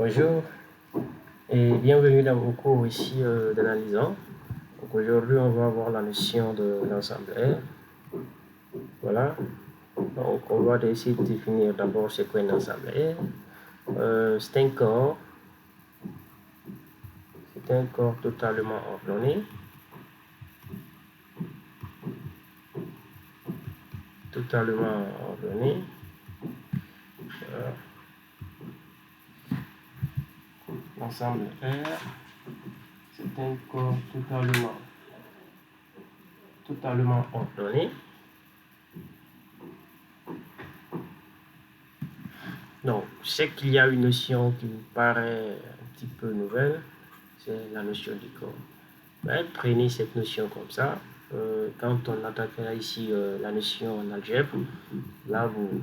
Bonjour et bienvenue dans mon cours ici d'analysant. Donc aujourd'hui on va voir la notion de l'ensemble R. Voilà. Donc on va essayer de définir d'abord ce qu'est un ensemble R. C'est un corps. C'est un corps totalement ordonné. Totalement ordonné. Voilà. L'ensemble R, c'est un corps totalement ordonné. Donc, je sais qu'il y a une notion qui vous paraît un petit peu nouvelle, c'est la notion du corps. Mais prenez cette notion comme ça. Quand on attaquera ici la notion en algèbre, là vous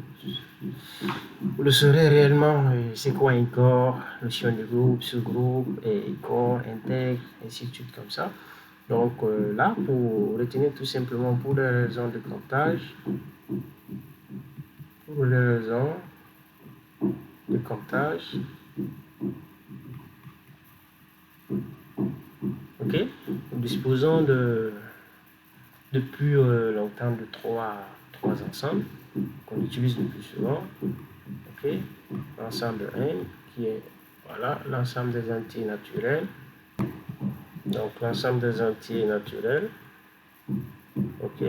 le saurez réellement c'est quoi un corps, notion de groupe, sous-groupe, et corps, intègre, ainsi de suite comme ça. Donc là, pour retenir tout simplement pour des raisons de comptage, ok, nous disposons depuis longtemps de trois ensembles qu'on utilise le plus souvent. Ok, l'ensemble N qui est voilà l'ensemble des entiers naturels. Donc l'ensemble des entiers naturels. Ok.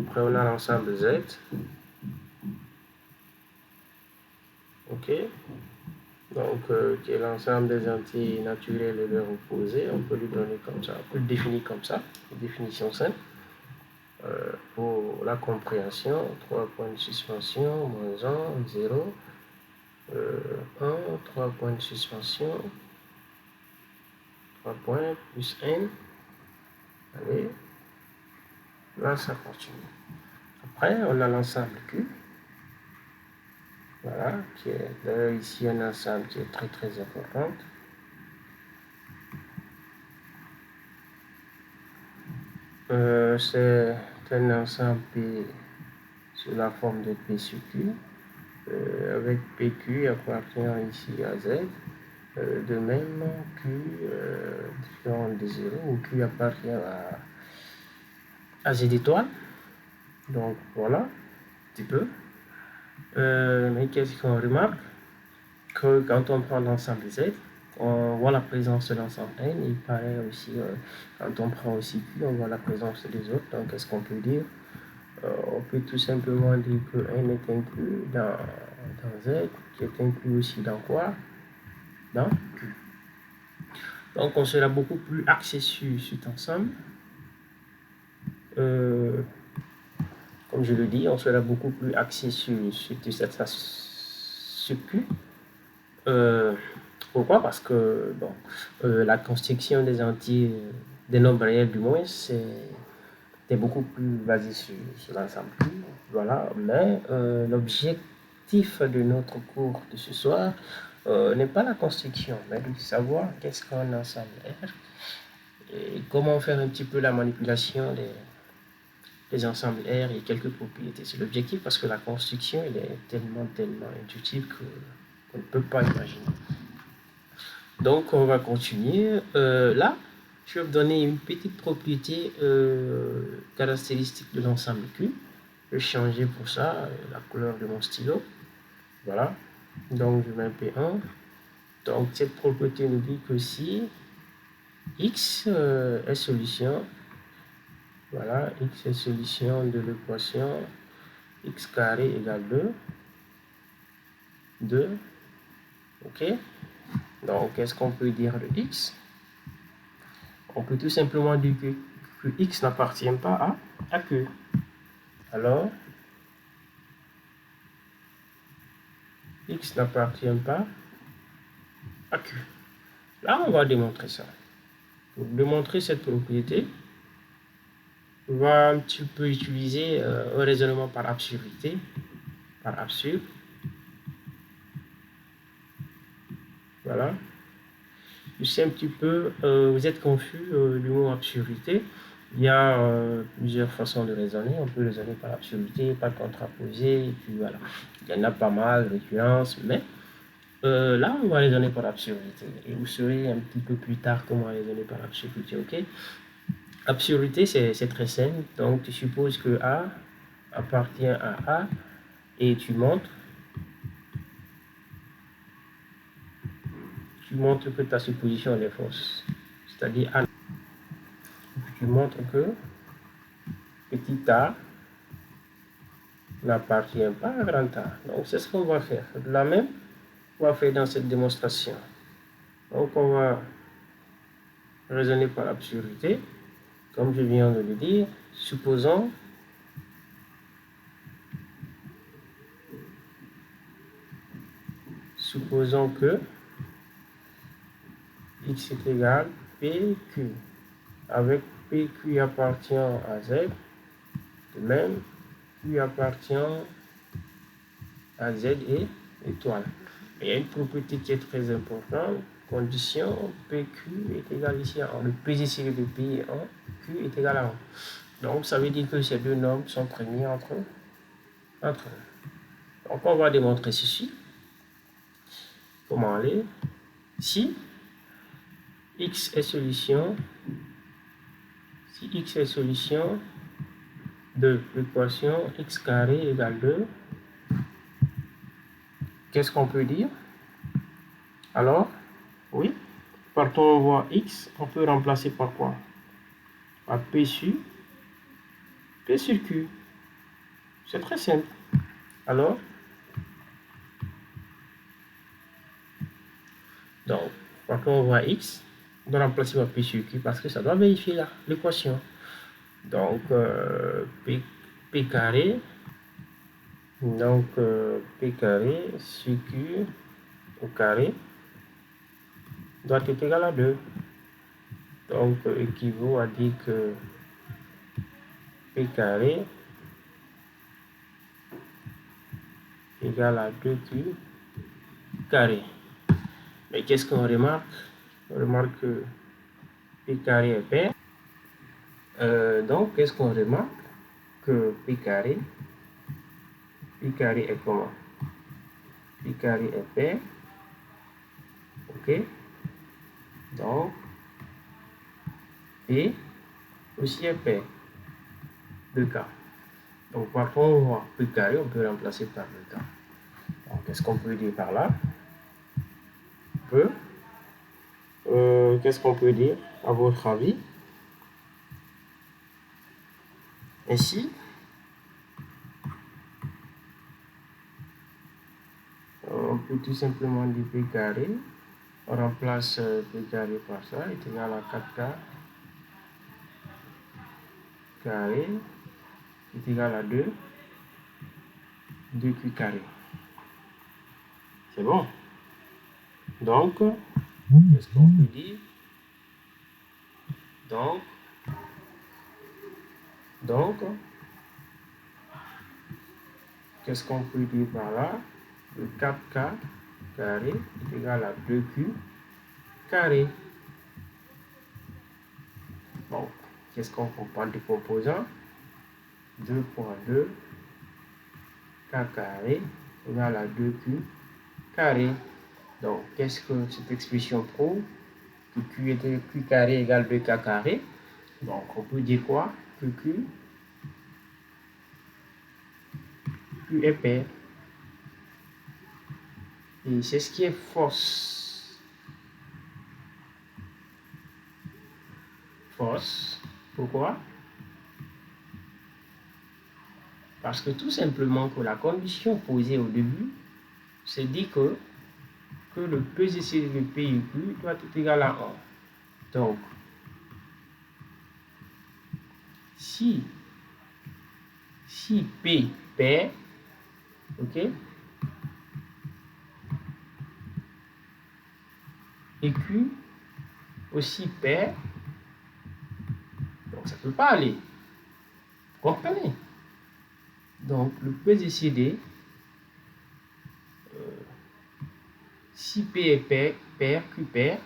Après on a l'ensemble Z. Ok. Donc qui est l'ensemble des entiers naturels et leurs opposés. On peut lui donner comme ça, on peut le définir comme ça, une définition simple. Pour la compréhension, 3 points de suspension, moins 1, 0, 1, 3 points de suspension, 3 points plus n. Allez, là ça continue. Après, on a l'ensemble Q. Voilà, qui est d'ailleurs ici un ensemble qui est très important. C'est un ensemble P sous la forme de P sur Q, avec PQ appartenant ici à Z. De même, Q différent de 0, où Q appartient à Z étoile. Donc voilà, un petit peu. Mais qu'est-ce qu'on remarque? Que quand on prend l'ensemble Z, on voit la présence de l'ensemble N. Il paraît aussi, quand on prend aussi Q, on voit la présence des autres. Donc qu'est-ce qu'on peut dire? On peut tout simplement dire que N est inclus dans Z, qui est inclus aussi dans quoi? Dans Q. Donc on sera beaucoup plus axé sur cet ensemble. Comme je le dis, on sera beaucoup plus axé sur Q. Pourquoi? Parce que bon, la construction des entiers, des nombres réels du moins, c'est beaucoup plus basé sur l'ensemble Q. Voilà, mais l'objectif de notre cours de ce soir n'est pas la construction, mais de savoir qu'est-ce qu'un ensemble R et comment faire un petit peu la manipulation des ensembles R et quelques propriétés. C'est l'objectif parce que la construction elle est tellement intuitive qu'on ne peut pas imaginer. Donc on va continuer. Là, je vais vous donner une petite propriété caractéristique de l'ensemble Q. Je vais changer pour ça la couleur de mon stylo. Voilà. Donc je mets P1. Donc cette propriété nous dit que si X est solution, voilà, X est solution de l'équation X carré égale 2. Ok. Donc qu'est-ce qu'on peut dire de X? On peut tout simplement dire que X n'appartient pas à Q. Alors, X n'appartient pas à Q. Là, on va démontrer ça. Pour démontrer cette propriété, on va un petit peu utiliser un raisonnement par absurdité, par absurde. Voilà. Je sais un petit peu, vous êtes confus du mot absurdité. Il y a plusieurs façons de raisonner. On peut raisonner par absurdité, par contraposé, et puis voilà. Il y en a pas mal, récurrence, mais là, on va raisonner par absurdité. Et vous saurez un petit peu plus tard comment raisonner par absurdité, ok? Absurdité, c'est très simple. Donc, tu supposes que A appartient à A et tu montres que ta supposition est fausse. C'est-à-dire A. Tu montres que petit a n'appartient pas à grand A. Donc, c'est ce qu'on va faire. De la même, on va faire dans cette démonstration. Donc, on va raisonner par absurdité. Comme je viens de le dire, supposons que x est égal PQ, avec PQ appartient à Z, de même Q appartient à Z et étoile. Il y a une propriété qui est très importante, condition PQ est égal ici à 1. Le PGCD de P est 1, Q est égal à 1. Donc ça veut dire que ces deux nombres sont prémis entre eux. Donc on va démontrer ceci. Comment aller? Si x est solution de l'équation x carré égale 2, qu'est-ce qu'on peut dire? Alors, oui, partons on voit x, on peut remplacer par quoi? Par P sur Q. C'est très simple. Alors, donc, partons on voit x, on doit remplacer par P sur Q parce que ça doit vérifier là, l'équation. Donc, P carré, donc P carré sur Q au carré doit être égal à 2. Donc, équivaut à dire que P carré égale à 2Q carré. Mais qu'est-ce qu'on remarque? On remarque que P carré est pair. Donc, qu'est-ce qu'on remarque? Que P carré est comment? P carré est pair. Ok? Donc, P aussi est pair. 2K. Donc, partons on voit P carré, on peut remplacer par 2K. Donc, qu'est-ce qu'on peut dire par là? Qu'est-ce qu'on peut dire à votre avis? Ainsi, on peut tout simplement dire P carré. On remplace P carré par ça, est égal à 4K carré est égal à 2Q carré. C'est bon. Donc, qu'est-ce qu'on peut dire? Donc, qu'est-ce qu'on peut dire par là? Le 4K carré est égal à 2Q carré. Bon, qu'est-ce qu'on comprend des composants? 2.2 K carré égale à 2Q carré. Donc, qu'est-ce que cette expression prouve? Que Q carré égale 2K carré. Donc, on peut dire quoi? Que Q est pair. Et c'est ce qui est fausse. Fausse. Pourquoi? Parce que tout simplement que la condition posée au début, c'est dit que le PGC de P et Q doit être égal à 1. Donc, si P pair, ok, et Q aussi pair, donc ça ne peut pas aller. Vous comprenez? Donc, le PGCD, si P est pair, Q pair,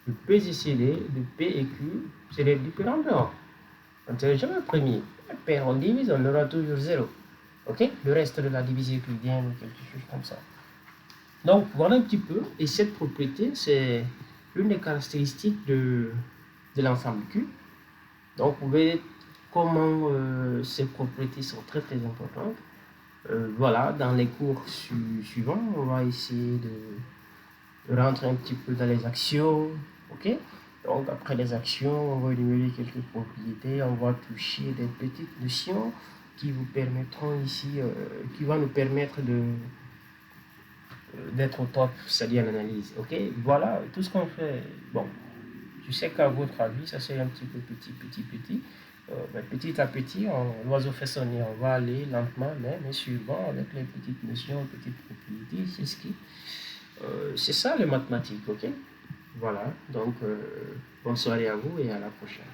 le PGCD de P et Q, c'est les différents dehors. On ne sera jamais premier. On divise, on aura toujours 0. Ok? Le reste de la divisée euclidienne ou quelque chose comme ça. Donc, voilà un petit peu. Et cette propriété, c'est l'une des caractéristiques de l'ensemble Q. Donc, vous voyez comment ces propriétés sont très très importantes. Voilà, dans les cours suivants, on va essayer de rentrer un petit peu dans les actions. Ok? Donc, après les actions, on va énumérer quelques propriétés, on va toucher des petites notions qui vous permettront ici, qui vont nous permettre d'être au top, c'est-à-dire l'analyse. Ok, voilà tout ce qu'on fait. Bon, je sais qu'à votre avis, ça c'est un petit peu petit. Mais petit à petit, l'oiseau fait son nid, on va aller lentement, mais sûrement avec les petites notions, petites propriétés, c'est ça les mathématiques, ok? Voilà, donc bonne soirée à vous et à la prochaine.